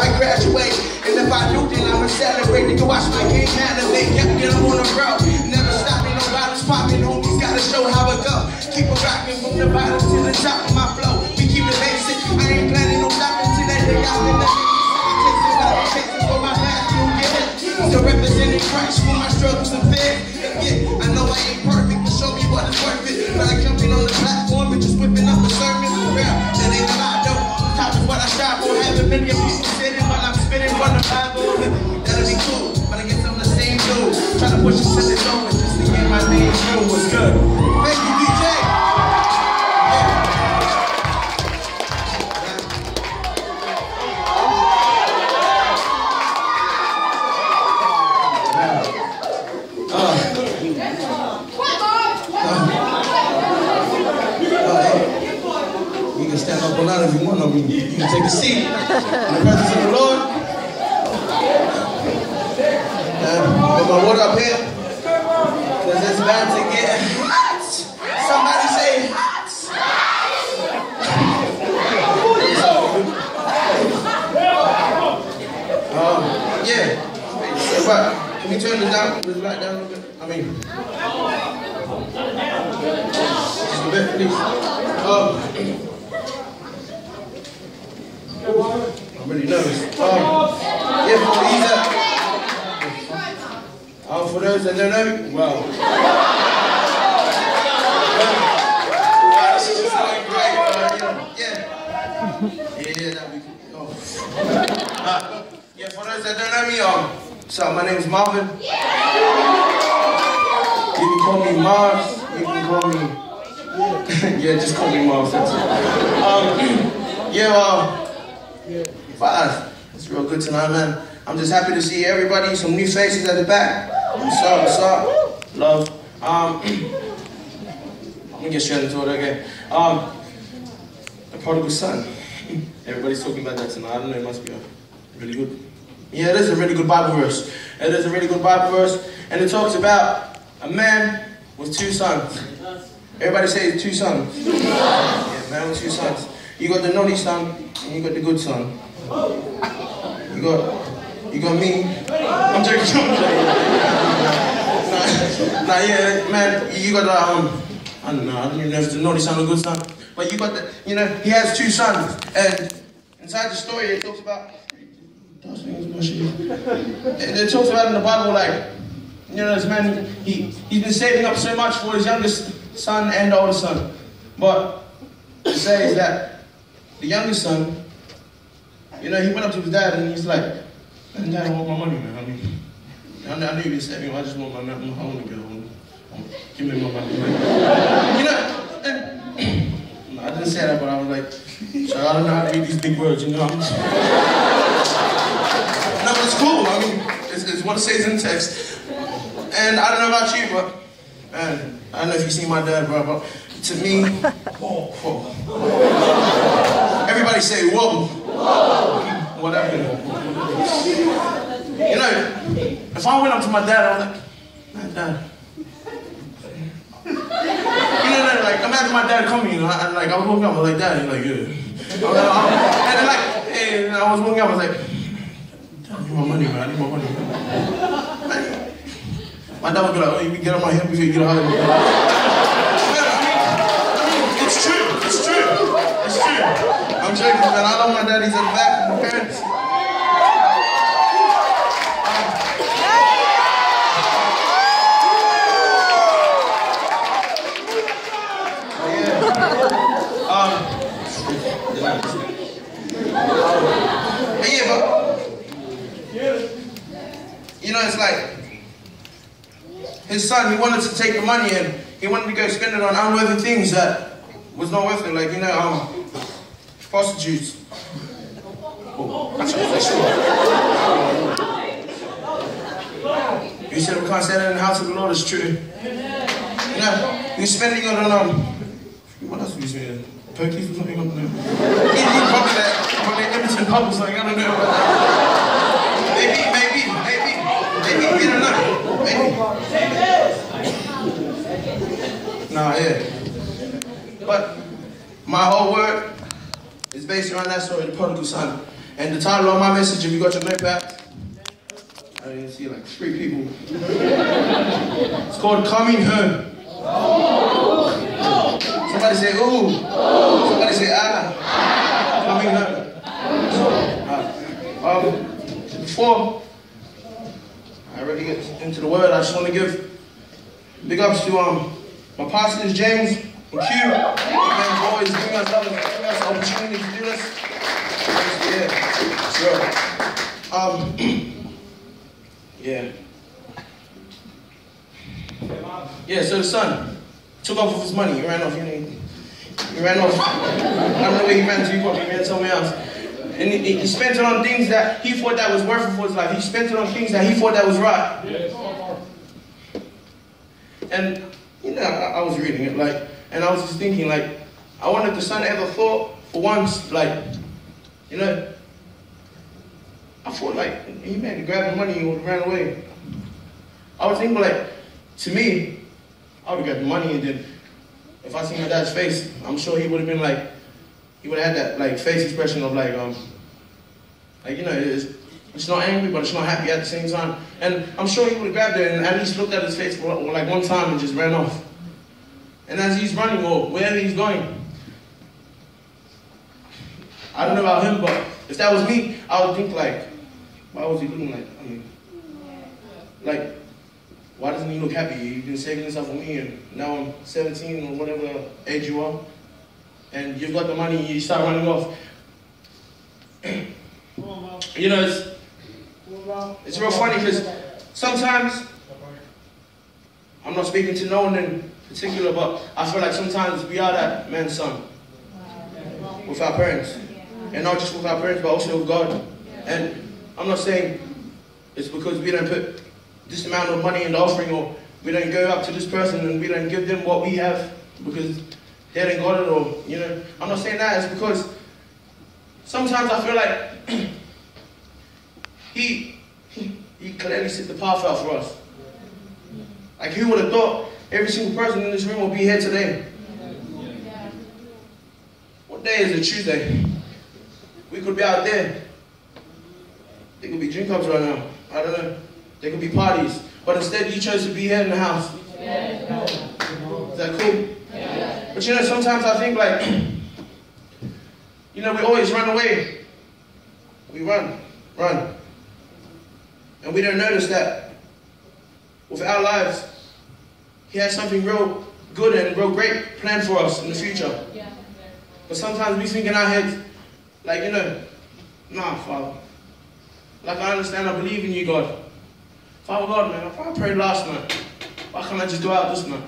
I graduate. And if I do, then I'ma celebrate. They can watch my game elevate. Kept getting on the road. Never stopping, no bottles popping. Homies gotta show how it go. Keep it rocking from the bottom to the top of my flow. We keep it basic. I ain't planning no stopping till that day out in the chasing for my last few years. Still representing Christ for my struggles and fears. Yeah, I know I ain't perfect, but show me what is worth it. But I jumping on the platform and just whipping up a sermon. Real, that ain't a lie, though. Top is what I strive for. Have a million people sitting while I'm spinning from the Bible. That'll be cool, but I guess I'm the same dude. Trying to push it to the door just to get my name through. What's good? Thank you, DJ. You can stand up or not if you want. I mean, you can take a seat in the presence of the Lord. Put my water up here, because it's about to get hot. Somebody say hot. Yeah. But can we turn this down? This light down a little bit? I mean, just a bit, please. I'm really nervous. Yeah, for those that don't know, well. This is just going great. Yeah, that'd be cool. Yeah, for those that don't know me, so my name is Marvin. You can call me Mars. You can call me. Yeah, just call me Mars. That's it. It's real good tonight, man. I'm just happy to see everybody. Some new faces at the back. What's up? Love. Let me get straight into it, okay? The prodigal son. Everybody's talking about that tonight. I don't know, it must be really good. Yeah, it is a really good Bible verse. It is a really good Bible verse. And it talks about a man with two sons. Everybody say 2 sons. Yeah, man with 2 sons. You got the naughty son, and you got the good son. You got me. I'm joking. Nah, yeah, man, you got the, I don't even know if it's the naughty son or good son. But you got the, he has 2 sons. And inside the story, it talks about, it talks about in the Bible, like, this man, he's been saving up so much for his youngest son and oldest son. But it says that the youngest son, he went up to his dad and he's like, Dad, I want my money, man. I mean, I know you've been saving, I just want my money. I want to go home. Give me my money. And I didn't say that, but I was like, so I don't know how to read these big words, No, but it's cool. I mean, it's what it says in text. And I don't know about you, but man, I don't know if you see my dad, bro, but to me, whoa. Everybody say, whoa. What happened? If I went up to my dad, I was like, man, Dad. Like, imagine my dad coming, I was walking up, I was like, Dad, he's like, yeah. And I was walking up, I was like, Dad, I need my money, man, I need my money, man. My dad would be like, oh, you can get on my hip if you get a hug. It's true. I'm joking, man. I love my dad, he's in the back with my parents. It's like his son, he wanted to take the money and he wanted to go spend it on unworthy things that was not worth it, like, prostitutes. You said we can't say that in the house of the Lord, it's true. You're spending it on, what else are you spending? Perkies or something? I don't know. Probably Edmonton pub or something, I don't know. Maybe. You don't know. Maybe. Nah, yeah. But my whole word is based around that story, the prodigal son. And the title of my message, if you got your notepad, I didn't see like 3 people. It's called Coming Home. Somebody say, ooh. Somebody say, ah. Coming home. Before I really get into the word, I just want to give big ups to my pastors, James and Q. Amen. For always giving us the opportunity to do this. Yeah, sure. Yeah, so the son took off with his money. He ran off. He ran off. I don't know where he ran to. He probably ran somewhere else. And he spent it on things that he thought that was worth it for his life. He spent it on things that he thought that was right. And, you know, I was reading it, like, and I was just thinking, like, I wonder if the son ever thought, for once, like, you know, I thought, like, he may have grabbed the money and ran away. I was thinking, like, to me, I would have grabbed the money, and then if I seen my dad's face, I'm sure he would have been like, he would have had that like face expression of like you know, it's not angry, but it's not happy at the same time. And I'm sure he would have grabbed it and at least looked at his face for like one time and just ran off. And as he's running or wherever he's going, I don't know about him, but if that was me, I would think like, why was he looking like? I mean, like, why doesn't he look happy? You've been saving this up for me, and now I'm 17 or whatever age you are, and you've got the money, and you start running off. You know, it's real funny because sometimes, I'm not speaking to no one in particular, but I feel like sometimes we are that man's son with our parents, and not just with our parents, but also with God. And I'm not saying it's because we don't put this amount of money in the offering, or we don't go up to this person and we don't give them what we have because they didn't got it, or, you know, I'm not saying that. It's because sometimes I feel like he clearly set the path out for us. Like, who would have thought every single person in this room will be here today? What day is it? Tuesday. We could be out there. There could be drink ups right now. I don't know. There could be parties. But instead you chose to be here in the house. Is that cool? But you know, sometimes I think like, you know, we always run away. We run. And we don't notice that with our lives, He has something real good and real great planned for us in the future. But sometimes we think in our heads, like, you know, nah, Father. Like, I understand, I believe in you, God. Father God, man, I prayed last night. Why can't I just go out this night?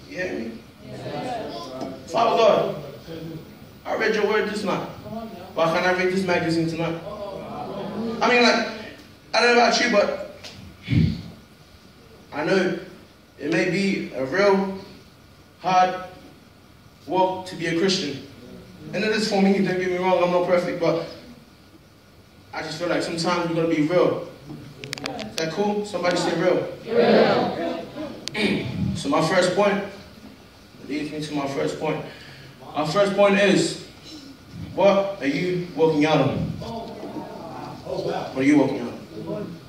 You hear me? Father God, I read your word this night. Why can't I read this magazine tonight? I mean, like, I don't know about you, but I know it may be a real hard walk to be a Christian. And it is for me, don't get me wrong, I'm not perfect, but I just feel like sometimes we've got to be real. Is that cool? Somebody say real. So my first point leads me to my first point. Our first point is, what are you walking out on? What are you walking out on?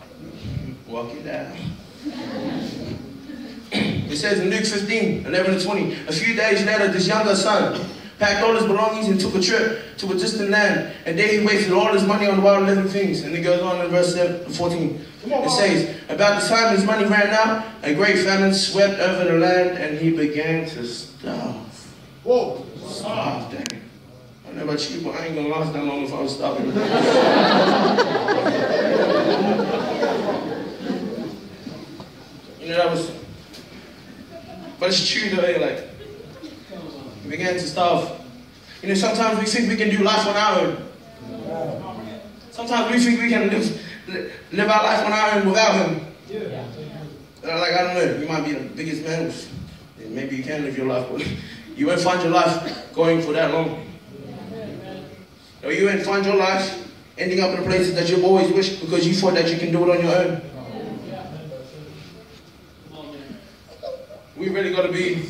Walking down. It says in Luke 15, 11 to 20, a few days later, this younger son packed all his belongings and took a trip to a distant land, and there he wasted all his money on wild living things. And it goes on in verse 14. It says, about the time his money ran out, a great famine swept over the land, and he began to starve. Whoa! Starve, dang. I don't know about you, but I ain't gonna last that long if I was starving. You know, that was, but it's true though, like, we began to starve. You know, sometimes we think we can do life on our own. Sometimes we think we can live our life on our own without Him. Like, I don't know, you might be the biggest man, maybe you can live your life, but you won't find your life going for that long. Or you won't find your life ending up in the places that you've always wished because you thought that you can do it on your own. We really got to be,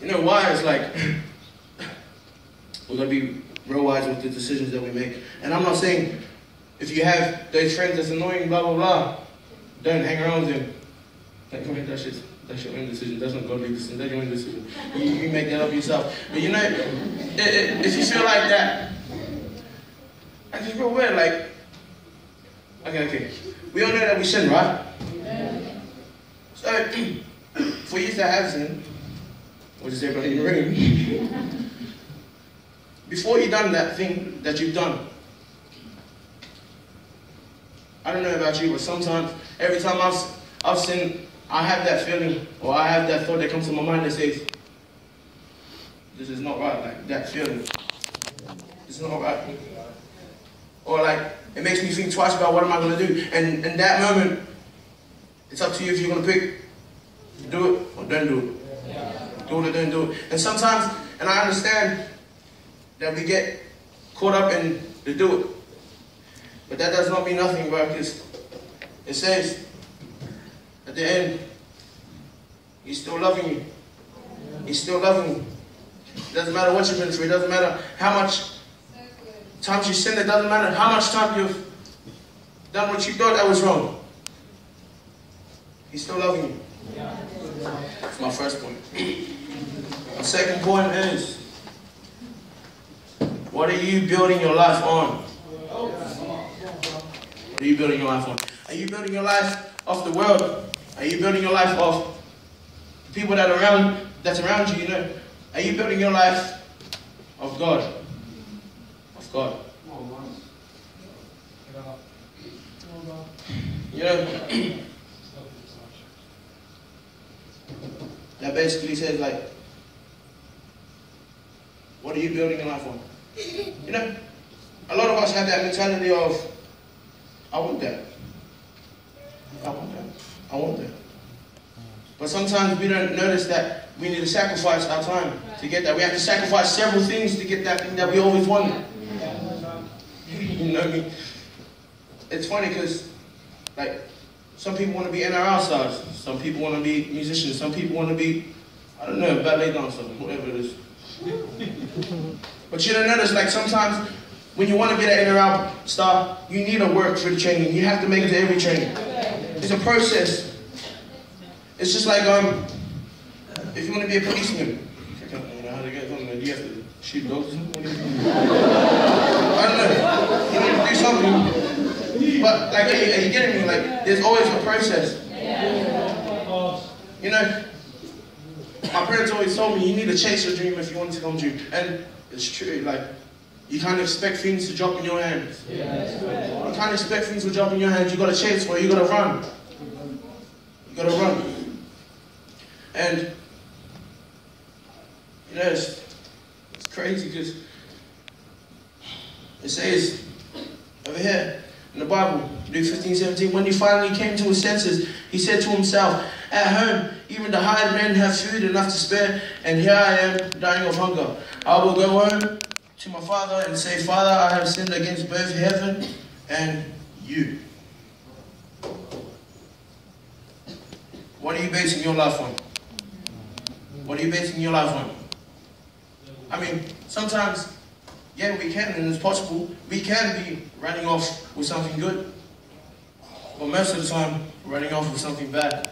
you know, wise. Like, we're going to be real wise with the decisions that we make. And I'm not saying if you have those friends that's annoying, blah, blah, blah, don't hang around with them. Like, man, that's your own decision. That's not godly decision. That's your own decision. You make that up yourself. But you know, if you feel like that, I just real weird. Like, okay. We all know that we sin, right? Yeah. So, for you to have sin, which is everybody in the room, before you've done that thing that you've done, I don't know about you, but sometimes, every time I've sinned, I have that feeling, or I have that thought that comes to my mind that says, this is not right, like that feeling. It's not right. Or like, it makes me think twice about what am I going to do. And in that moment, it's up to you if you're going to pick, do it or don't do it. Yeah. Do it or don't do it. And sometimes, and I understand that we get caught up in the do it. But that does not mean nothing, bro, because it says, at the end, he's still loving you. He's still loving you. It doesn't matter what you've been through. It doesn't matter how much times you sinned. It doesn't matter how much time you've done what you thought that was wrong. He's still loving you. That's my first point. My second point is, what are you building your life on? What are you building your life on? Are you building your life off the world? Are you building your life off the people that's around you, you know? Are you building your life of God? Of God. You know, that basically says like, what are you building your life on? You know, a lot of us have that mentality of, I want that. I want that. I want that. But sometimes we don't notice that we need to sacrifice our time to get that. We have to sacrifice several things to get that thing that we always wanted. You know what I mean? It's funny because, like, some people want to be NRL stars. Some people want to be musicians. Some people want to be, I don't know, ballet dancer, whatever it is. But you don't notice, like, sometimes when you want to be an NRL star, you need to work for the training. You have to make it to every training. It's a process. It's just like, if you want to be a policeman, I don't know how to get something. Do you have to shoot dogs or something? I don't know. You need to do something. But, like, are you getting me? Like, there's always a process. You know, my parents always told me, you need to chase your dream if you want it to come true. And it's true, like, you can't expect things to drop in your hands. You can't expect things to drop in your hands. You got to chase for it. You got to run. You got to run. And, you know, it's crazy because it says over here in the Bible, Luke 15:17, when he finally came to his senses, he said to himself, at home, even the hired men have food enough to spare, and here I am dying of hunger. I will go home to my father and say, Father, I have sinned against both heaven and you. What are you basing your life on? What are you basing your life on? I mean, sometimes, yeah, we can, and it's possible, we can be running off with something good. But most of the time, we're running off with something bad.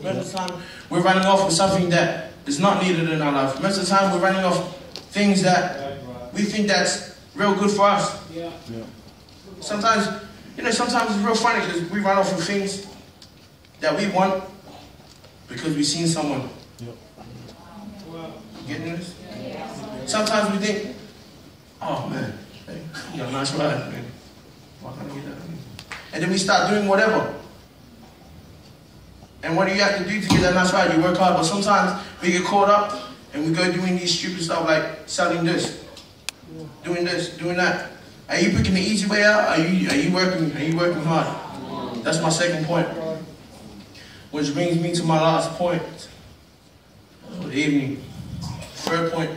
Most of the time, we're running off with something that is not needed in our life. Most of the time, we're running off things that we think that's real good for us. Sometimes, you know, sometimes it's real funny because we run off with things that we want because we've seen someone. Getting this? Sometimes we think, oh man, hey, you got a nice ride, man. Why can't I get that? And then we start doing whatever. And what do you have to do to get that nice ride? You work hard, but sometimes we get caught up and we go doing these stupid stuff like selling this, doing that. Are you picking the easy way out? Are you working hard? That's my second point. Which brings me to my last point. Good evening. Third point.